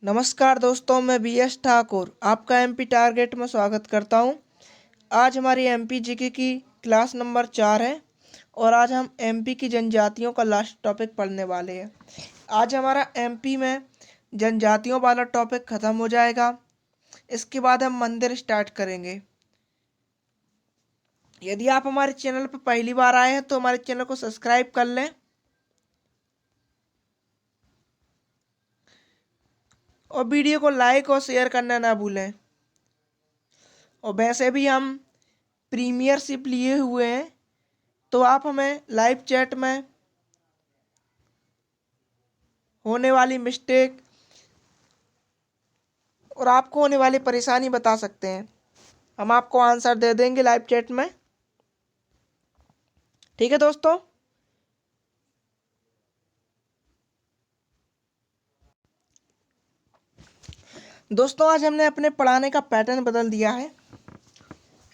नमस्कार दोस्तों, मैं BS ठाकुर आपका MP टारगेट में स्वागत करता हूं। आज हमारी MP जीके की क्लास नंबर 4 है और आज हम MP की जनजातियों का लास्ट टॉपिक पढ़ने वाले हैं। आज हमारा MP में जनजातियों वाला टॉपिक ख़त्म हो जाएगा। इसके बाद हम मंदिर स्टार्ट करेंगे। यदि आप हमारे चैनल पर पहली बार आए हैं तो हमारे चैनल को सब्सक्राइब कर लें और वीडियो को लाइक और शेयर करना ना भूलें। और वैसे भी हम प्रीमियरशिप लिए हुए हैं, तो आप हमें लाइव चैट में होने वाली मिस्टेक और आपको होने वाली परेशानी बता सकते हैं। हम आपको आंसर दे देंगे लाइव चैट में। ठीक है दोस्तों। आज हमने अपने पढ़ाने का पैटर्न बदल दिया है।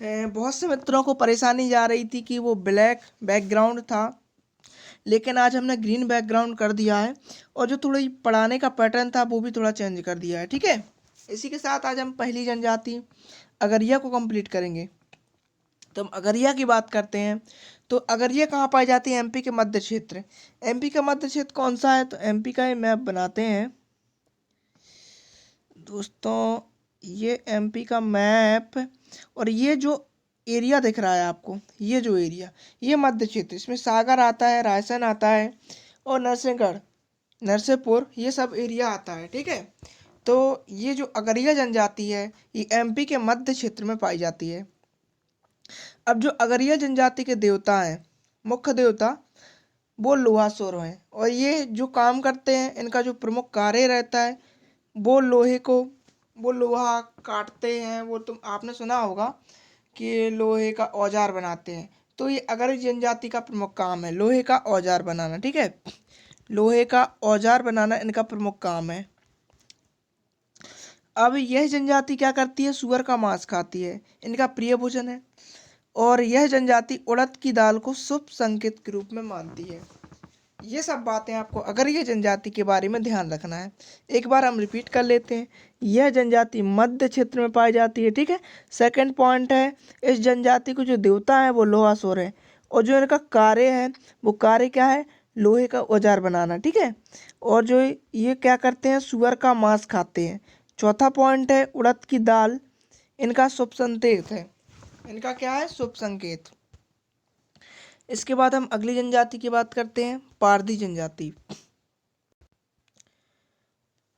बहुत से मित्रों को परेशानी जा रही थी कि वो ब्लैक बैकग्राउंड था, लेकिन आज हमने ग्रीन बैकग्राउंड कर दिया है और जो थोड़ी पढ़ाने का पैटर्न था वो भी थोड़ा चेंज कर दिया है। ठीक है। इसी के साथ आज हम पहली जनजाति अगरिया को कंप्लीट करेंगे। तो हम अगरिया की बात करते हैं। तो अगरिया कहाँ पाई जाती है? MP के मध्य क्षेत्र। MP का मध्य क्षेत्र कौन सा है? तो MP का ये मैप बनाते हैं दोस्तों। ये MP का मैप और ये जो एरिया दिख रहा है आपको, ये जो एरिया, ये मध्य क्षेत्र, इसमें सागर आता है, रायसेन आता है और नरसिंहगढ़, नरसिंहपुर, ये सब एरिया आता है। ठीक है। तो ये जो अगरिया जनजाति है ये MP के मध्य क्षेत्र में पाई जाती है। अब जो अगरिया जनजाति के देवता हैं, मुख्य देवता, वो लोहासुर हैं और ये जो काम करते हैं, इनका जो प्रमुख कार्य रहता है वो लोहा काटते हैं। वो तुम आपने सुना होगा कि लोहे का औजार बनाते हैं। तो ये अगरिया जनजाति का प्रमुख काम है, लोहे का औजार बनाना। ठीक है। लोहे का औजार बनाना इनका प्रमुख काम है। अब यह जनजाति क्या करती है? सुअर का मांस खाती है, इनका प्रिय भोजन है। और यह जनजाति उड़द की दाल को शुभ संकेत के रूप में मानती है। ये सब बातें आपको अगर ये जनजाति के बारे में ध्यान रखना है। एक बार हम रिपीट कर लेते हैं। यह जनजाति मध्य क्षेत्र में पाई जाती है। ठीक है। सेकंड पॉइंट है, इस जनजाति को जो देवता है वो लोहासुर है और जो इनका कार्य है वो कार्य क्या है? लोहे का औजार बनाना। ठीक है। और जो ये क्या करते हैं? सुअर का मांस खाते हैं। चौथा पॉइंट है उड़द की दाल, इनका शुभ संकेत है। इनका क्या है? शुभ संकेत। इसके बाद हम अगली जनजाति की बात करते हैं, पारधी जनजाति।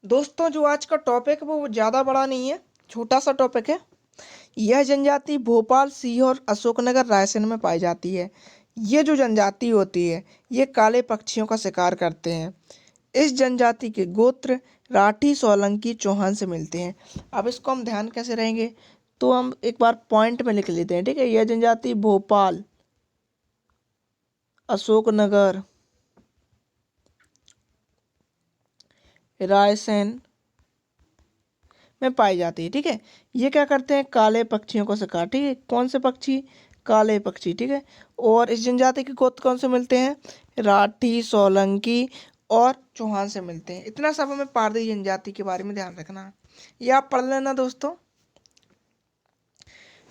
दोस्तों जो आज का टॉपिक है वो ज़्यादा बड़ा नहीं है, छोटा सा टॉपिक है। यह जनजाति भोपाल, सीहोर, अशोकनगर, रायसेन में पाई जाती है। ये जो जनजाति होती है ये काले पक्षियों का शिकार करते हैं। इस जनजाति के गोत्र राठी, सोलंकी, चौहान से मिलते हैं। अब इसको हम ध्यान कैसे रहेंगे? तो हम एक बार पॉइंट में लिख लेते हैं। ठीक है। यह जनजाति भोपाल, अशोकनगर, रायसेन में पाई जाती है। ठीक है। ये क्या करते हैं? काले पक्षियों को शिकार। ठीक है। कौन से पक्षी? काले पक्षी। ठीक है। और इस जनजाति के गोत्र कौन से मिलते हैं? राठी, सोलंकी और चौहान से मिलते हैं। इतना सब हमें पारधी जनजाति के बारे में ध्यान रखना है। ये आप पढ़ लेना दोस्तों।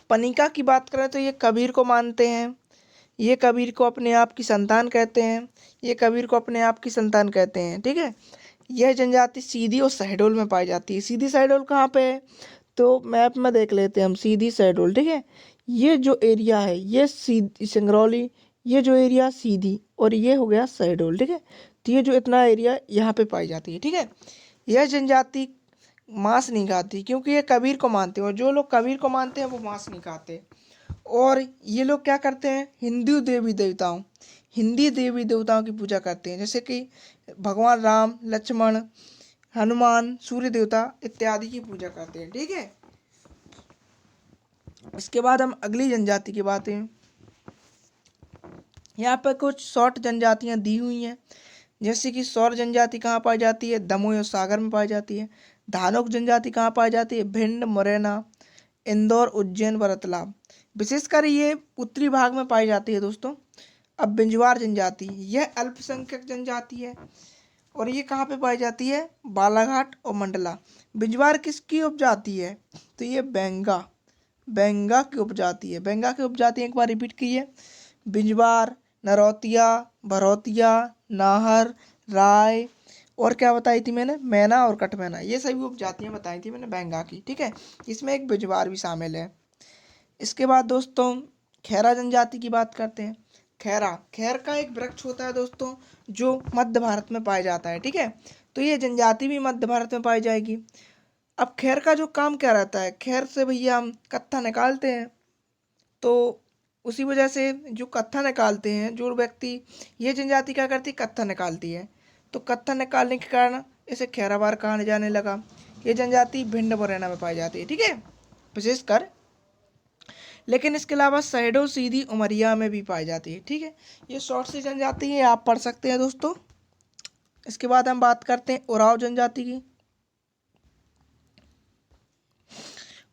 पनिका की बात करें तो ये कबीर को मानते हैं। ये कबीर को अपने आप की संतान कहते हैं। ये कबीर को अपने आप की संतान कहते हैं। ठीक है। यह जनजाति सीधी और शहडोल में पाई जाती है। सीधी शहडोल कहाँ पे है? तो मैप में देख लेते हैं हम। सीधी शहडोल। ठीक है। ये जो एरिया है ये सीधी सिंगरौली, ये जो एरिया सीधी, और ये हो गया शहडोल। ठीक है। तो ये जो इतना एरिया यहाँ पे पाई जाती है। ठीक है। यह जनजाति मांस नहीं खाती क्योंकि ये कबीर को मानते हैं और जो लोग कबीर को मानते हैं वो मांस नहीं खाते। और ये लोग क्या करते हैं? हिंदी देवी देवताओं की पूजा करते हैं, जैसे कि भगवान राम, लक्ष्मण, हनुमान, सूर्य देवता इत्यादि की पूजा करते हैं। ठीक है। इसके बाद हम अगली जनजाति की बात हैं। यहाँ पर कुछ शॉर्ट जनजातियाँ दी हुई हैं, जैसे कि सौर जनजाति कहाँ पाई जाती है? दमोह और सागर में पाई जाती है। धानुक जनजाति कहाँ पाई जाती है? भिंड, मुरैना, इंदौर, उज्जैन व रतलाम। विशेषकर ये उत्तरी भाग में पाई जाती है दोस्तों। अब बिंजवार जनजाति, यह अल्पसंख्यक जनजाति है और ये कहाँ पे पाई जाती है? बालाघाट और मंडला। बिजवार किसकी उपजाति है? तो ये बेंगा, बेंगा की उपजाति है। बेंगा की उपजाति एक बार रिपीट कीजिए। बिजवार, नरौतिया, भरौतिया, नाहर, राय और क्या बताई थी मैंने? मैना और कटमैना। ये सभी उपजातियां बताई थी मैंने बेंगा की। ठीक है, इसमें एक बिजवार भी शामिल है। इसके बाद दोस्तों खैरा जनजाति की बात करते हैं। खैरा, खैर का एक वृक्ष होता है दोस्तों जो मध्य भारत में पाया जाता है। ठीक है, तो ये जनजाति भी मध्य भारत में पाई जाएगी। अब खैर का जो काम क्या रहता है? खैर से भैया हम कत्था निकालते हैं, तो उसी वजह से जो कत्था निकालते हैं जो व्यक्ति, ये जनजाति क्या करती है? कत्था निकालती है। तो कत्था निकालने के कारण इसे खैरावार कहा जाने लगा। ये जनजाति भिंड मुरैना में पाई जाती है। ठीक है, विशेषकर। लेकिन इसके अलावा शहडोल, सीधी, उमरिया में भी पाई जाती है। ठीक है, ये शॉर्ट सी जनजाति है, आप पढ़ सकते हैं दोस्तों। इसके बाद हम बात करते हैं उराव जनजाति की।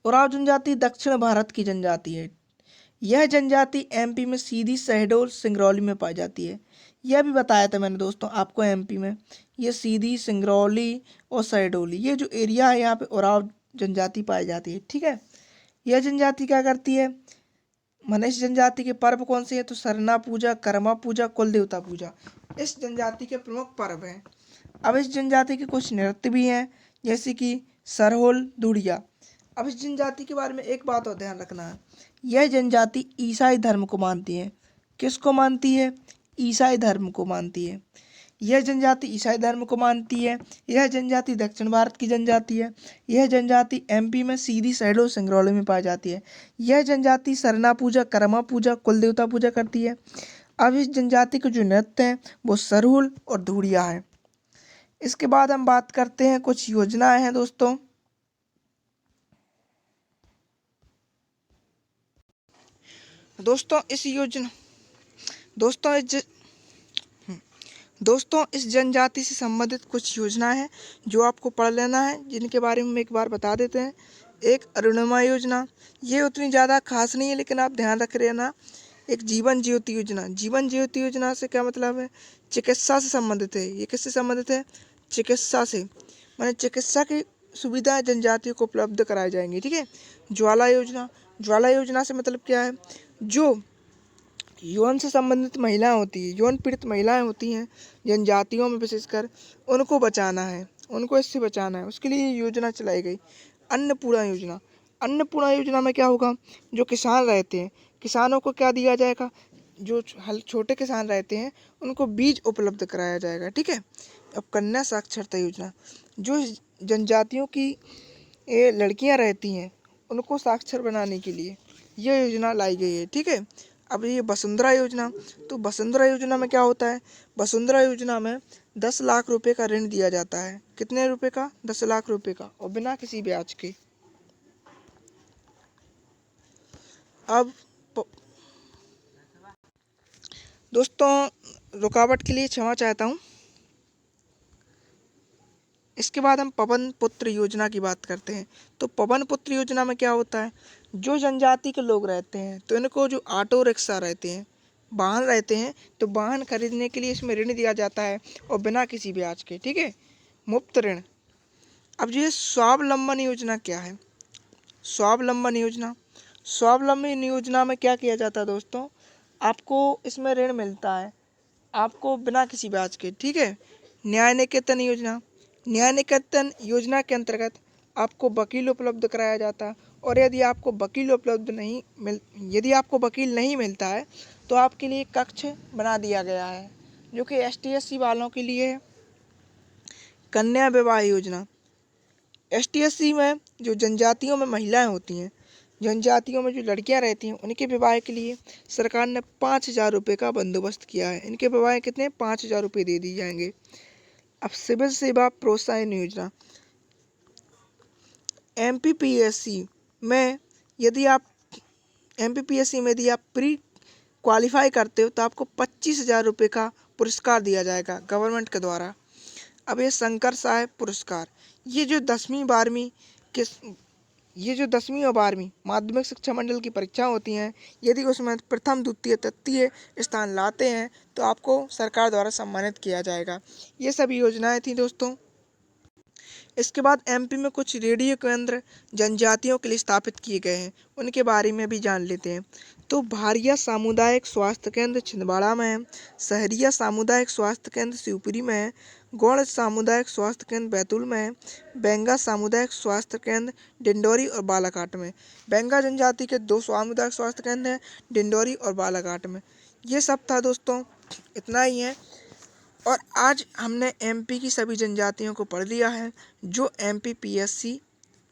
उराव जनजाति दक्षिण भारत की जनजाति है। यह जनजाति एमपी में सीधी, शहडोल, सिंगरौली में पाई जाती है। यह भी बताया था मैंने दोस्तों आपको, एमपी में ये सीधी, सिंगरौली और शहडोली, ये जो एरिया है यहाँ पे उराव जनजाति पाई जाती है। ठीक है, यह जनजाति क्या करती है? मनुष्य जनजाति के पर्व कौन से हैं? तो सरना पूजा, कर्मा पूजा, कुल देवता पूजा इस जनजाति के प्रमुख पर्व हैं। अब इस जनजाति के कुछ नृत्य भी हैं, जैसे कि सरहोल, दुड़िया। अब इस जनजाति के बारे में एक बात और ध्यान रखना है, यह जनजाति ईसाई धर्म को मानती है। किसको मानती है? ईसाई धर्म को मानती है। यह जनजाति ईसाई धर्म को मानती है। यह जनजाति दक्षिण भारत की जनजाति है। यह जनजाति एमपी में सीधी, शहडोल, सिंगरौली में पाई जाती है। यह जनजाति सरना पूजा, कर्मा पूजा, कुल देवता पूजा करती है। अब इस जनजाति के जो नृत्य हैं वो सरहुल और धूड़िया है। इसके बाद हम बात करते हैं कुछ योजनाएं हैं दोस्तों। दोस्तों इस योजना दोस्तों इस जनजाति से संबंधित कुछ योजनाएं हैं जो आपको पढ़ लेना है, जिनके बारे में हम एक बार बता देते हैं। एक अरुणिमा योजना, ये उतनी ज़्यादा खास नहीं है लेकिन आप ध्यान रख लेना। एक जीवन ज्योति योजना, जीवन ज्योति योजना से क्या मतलब है? चिकित्सा से संबंधित है। ये किससे संबंधित है? चिकित्सा से, माने चिकित्सा की सुविधाएं जनजातियों को उपलब्ध कराई जाएंगी। ठीक है, ज्वाला योजना, ज्वाला योजना से मतलब क्या है? जो यौन से संबंधित महिलाएं होती है, यौन पीड़ित महिलाएं होती हैं जनजातियों में विशेषकर, उनको बचाना है, उनको इससे बचाना है, उसके लिए योजना चलाई गई। अन्नपूर्णा योजना, अन्नपूर्णा योजना में क्या होगा? जो किसान रहते हैं, किसानों को क्या दिया जाएगा? जो छोटे किसान रहते हैं उनको बीज उपलब्ध कराया जाएगा। ठीक है, अब कन्या साक्षरता योजना, जो जनजातियों की ये लड़कियां रहती हैं उनको साक्षर बनाने के लिए यह योजना लाई गई है। ठीक है, अब ये वसुंधरा योजना, तो वसुंधरा योजना में क्या होता है? वसुंधरा योजना में 10 लाख रुपए का ऋण दिया जाता है। कितने रुपए का? 10 लाख रुपए का, और बिना किसी ब्याज के। अब दोस्तों रुकावट के लिए क्षमा चाहता हूँ। इसके बाद हम पवन पुत्र योजना की बात करते हैं। तो पवन पुत्र योजना में क्या होता है? जो जनजाति के लोग रहते हैं तो इनको जो ऑटो रिक्शा रहते हैं, वाहन रहते हैं, तो वाहन खरीदने के लिए इसमें ऋण दिया जाता है और बिना किसी ब्याज के। ठीक है, मुफ्त ऋण। अब ये स्वावलंबन योजना क्या है? स्वावलंबन योजना, स्वावलंबन योजना में क्या किया जाता है दोस्तों? आपको इसमें ऋण मिलता है आपको बिना किसी ब्याज के। ठीक है, न्याय निकेतन योजना, न्याय निकेतन योजना के अंतर्गत आपको वकील उपलब्ध कराया जाता है, और यदि आपको वकील नहीं मिलता है तो आपके लिए कक्ष बना दिया गया है जो कि ST/SC वालों के लिए है। कन्या विवाह योजना, ST/SC में जो जनजातियों में महिलाएं होती हैं, जनजातियों में जो लड़कियां रहती हैं, उनके विवाह के लिए सरकार ने 5,000 रुपये का बंदोबस्त किया है। इनके विवाह कितने? 5,000 रुपये दे दिए जाएंगे। अब सिविल सेवा प्रोत्साहन योजना, MPPSC में यदि आप प्री क्वालिफाई करते हो तो आपको 25,000 रुपये का पुरस्कार दिया जाएगा गवर्नमेंट के द्वारा। अब ये शंकर साहेब पुरस्कार, ये जो 10वीं 12वीं के ये जो 10वीं और 12वीं माध्यमिक शिक्षा मंडल की परीक्षा होती हैं, यदि उसमें प्रथम द्वितीय तृतीय स्थान लाते हैं तो आपको सरकार द्वारा सम्मानित किया जाएगा। ये सभी योजनाएं थी दोस्तों। इसके बाद एमपी में कुछ रेडियो केंद्र जनजातियों के लिए स्थापित किए गए हैं, उनके बारे में भी जान लेते हैं। तो भारिया सामुदायिक स्वास्थ्य केंद्र छिंदवाड़ा में है, सहरिया सामुदायिक स्वास्थ्य केंद्र शिवपुरी में है, गौड़ सामुदायिक स्वास्थ्य केंद्र बैतूल में है, बेंगा सामुदायिक स्वास्थ्य केंद्र डिंडोरी और बालाघाट में। बेंगा जनजाति के 2 सामुदायिक स्वास्थ्य केंद्र हैं, डिंडोरी और बालाघाट में। ये सब था दोस्तों, इतना ही है। और आज हमने एमपी की सभी जनजातियों को पढ़ लिया है जो एमपी पीएससी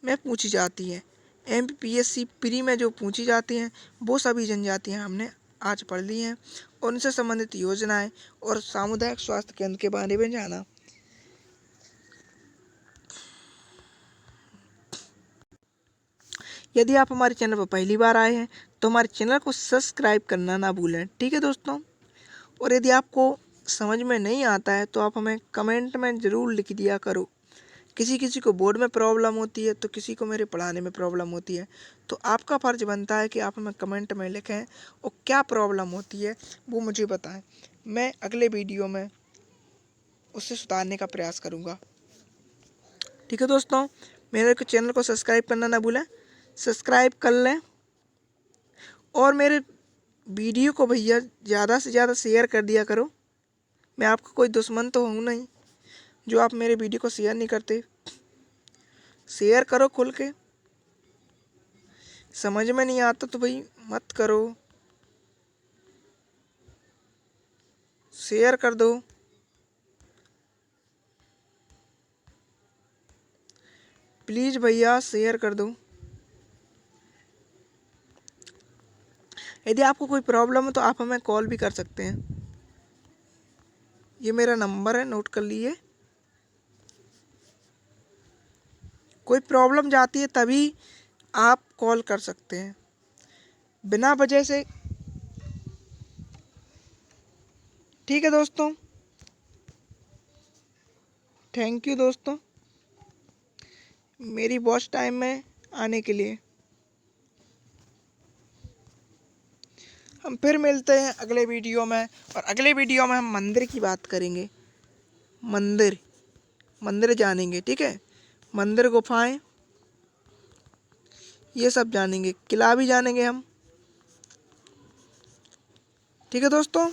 में पूछी जाती है। एमपी पीएससी प्री में जो पूछी जाती हैं वो सभी जनजातियां हमने आज पढ़ ली हैं और उनसे संबंधित योजनाएं और सामुदायिक स्वास्थ्य केंद्र के बारे में जाना। यदि आप हमारे चैनल पर पहली बार आए हैं तो हमारे चैनल को सब्सक्राइब करना ना भूलें, ठीक है दोस्तों। और यदि आपको समझ में नहीं आता है तो आप हमें कमेंट में ज़रूर लिख दिया करो। किसी किसी को बोर्ड में प्रॉब्लम होती है तो किसी को मेरे पढ़ाने में प्रॉब्लम होती है, तो आपका फ़र्ज बनता है कि आप हमें कमेंट में लिखें और क्या प्रॉब्लम होती है वो मुझे बताएं। मैं अगले वीडियो में उससे सुधारने का प्रयास करूँगा, ठीक है दोस्तों। मेरे चैनल को सब्सक्राइब करना ना भूलें, सब्सक्राइब कर लें और मेरे वीडियो को भैया ज़्यादा से ज़्यादा शेयर कर दिया करो। मैं आपका कोई दुश्मन तो हूँ नहीं जो आप मेरे वीडियो को शेयर नहीं करते। शेयर करो खुल के, समझ में नहीं आता तो भाई मत करो, शेयर कर दो। प्लीज़ भैया शेयर कर दो। यदि आपको कोई प्रॉब्लम हो तो आप हमें कॉल भी कर सकते हैं, ये मेरा नंबर है, नोट कर लिए। कोई प्रॉब्लम जाती है तभी आप कॉल कर सकते हैं, बिना वजह से। ठीक है दोस्तों, थैंक यू दोस्तों मेरी वॉच टाइम में आने के लिए। हम फिर मिलते हैं अगले वीडियो में और अगले वीडियो में हम मंदिर की बात करेंगे। मंदिर जानेंगे, ठीक है। मंदिर, गुफाएं, ये सब जानेंगे, किला भी जानेंगे हम, ठीक है दोस्तों।